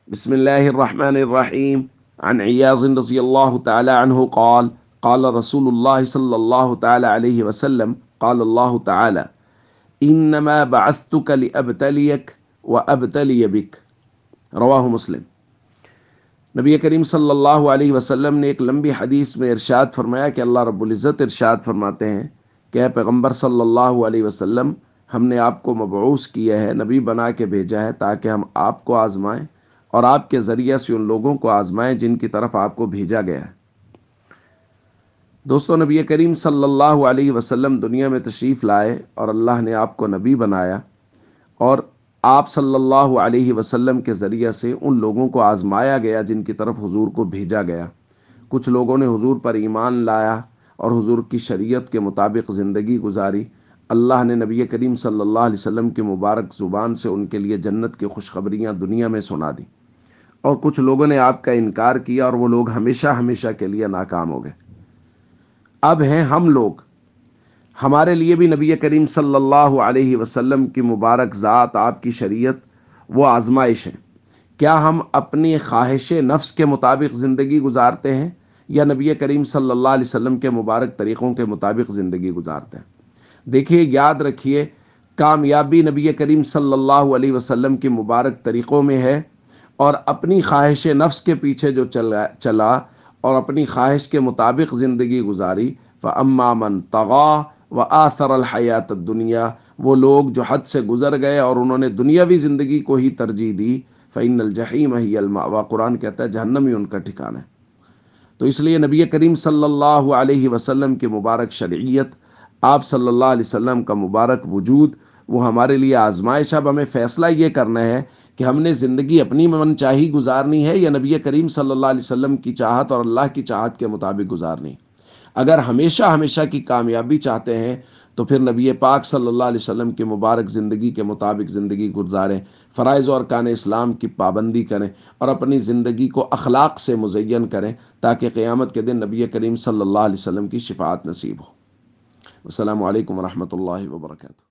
بسم الله الرحمن الرحيم. عن عياض رضي الله تعالى عنه قال قال رسول الله صلى الله تعالى عليه وسلم قال الله تعالى إنما بعثتك لأبتليك وأبتلي بك. رواہ مسلم. نبی کریم صلی اللہ علیہ وسلم نے ایک لمبی حدیث میں ارشاد فرمایا کہ اللہ رب العزت ارشاد فرماتے ہیں کہ اے پیغمبر صلی اللہ علیہ وسلم، ہم نے آپ کو مبعوث کیا ہے، نبی بنا کے بھیجا ہے تاکہ ہم آپ کو آزمائیں اور آپ کے ذریعہ سے ان لوگوں کو آزمائیں جن کی طرف آپ کو بھیجا گیا ہے۔ دوستو، نبی کریم صلی اللہ علیہ وسلم دنیا میں تشریف لائے اور اللہ نے آپ کو نبی بنایا، اور آپ صلی اللہ علیہ وسلم کے ذریعہ سے ان لوگوں کو آزمایا گیا جن کی طرف حضور کو بھیجا گیا۔ کچھ لوگوں نے حضور پر ایمان لایا اور حضور کی شریعت کے مطابق زندگی گزاری۔ اللہ نے نبی کریم صلی اللہ علیہ وسلم کی مبارک زبان سے ان کے لیے جنت کی خوشخبریاں دنیا میں سنا دی، اور کچھ لوگوں نے آپ کا انکار کیا اور وہ لوگ ہمیشہ ہمیشہ کے لیے ناکام ہو گئے۔ اب ہیں ہم لوگ، ہمارے لیے بھی نبی کریم صلی اللہ علیہ وسلم کی مبارک ذات، آپ کی شریعت وہ آزمائش ہے۔ کیا ہم اپنی خواہش نفس کے مطابق زندگی گزارتے ہیں یا نبی کریم صلی اللہ علیہ وسلم کے مبارک طریقوں کے مطابق زندگی گزارتے ہیں؟ دیکھیے، یاد رکھیے، کامیابی نبی کریم صلی اللہ علیہ وسلم کے مبارک طریقوں میں ہے، اور اپنی خواہش نفس کے پیچھے جو چلا اور اپنی خواہش کے مطابق زندگی گزاری، فَأَمَّا مَنْ طَغَىٰ وَآثَرَ الْحَيَاةَ الدُّنْيَا، وہ لوگ جو حد سے گزر گئے اور انہوں نے دنیاوی زندگی کو ہی ترجیح دی، فَإِنَّ الْجَحِيمَ هِيَ الْمَأْوَىٰ، قرآن کہتا ہے جہنم ہی ان کا ٹھکانہ ہے۔ تو اس لیے نبی کریم صلی اللہ علیہ وسلم کی مبارک شرعیت، آپ صلی اللہ علیہ وسلم کا مبارک وجود، وہ ہمارے لیے آزمائش۔ اب ہمیں فیصلہ یہ کرنا ہے کہ ہم نے زندگی اپنی من چاہی گزارنی ہے یا نبی کریم صلی اللہ علیہ وسلم کی چاہت اور اللہ کی چاہت کے مطابق گزارنی۔ اگر ہمیشہ ہمیشہ کی کامیابی چاہتے ہیں تو پھر نبی پاک صلی اللہ علیہ وسلم کی مبارک زندگی کے مطابق زندگی گزاریں، فرائض و ارکان اسلام کی پابندی کریں اور اپنی زندگی کو اخلاق سے مزین کریں، تاکہ قیامت کے دن نبی کریم صلی اللہ علیہ وسلم کی شفاعت نصیب ہو۔ السلام علیکم ورحمۃ اللہ وبرکاتہ۔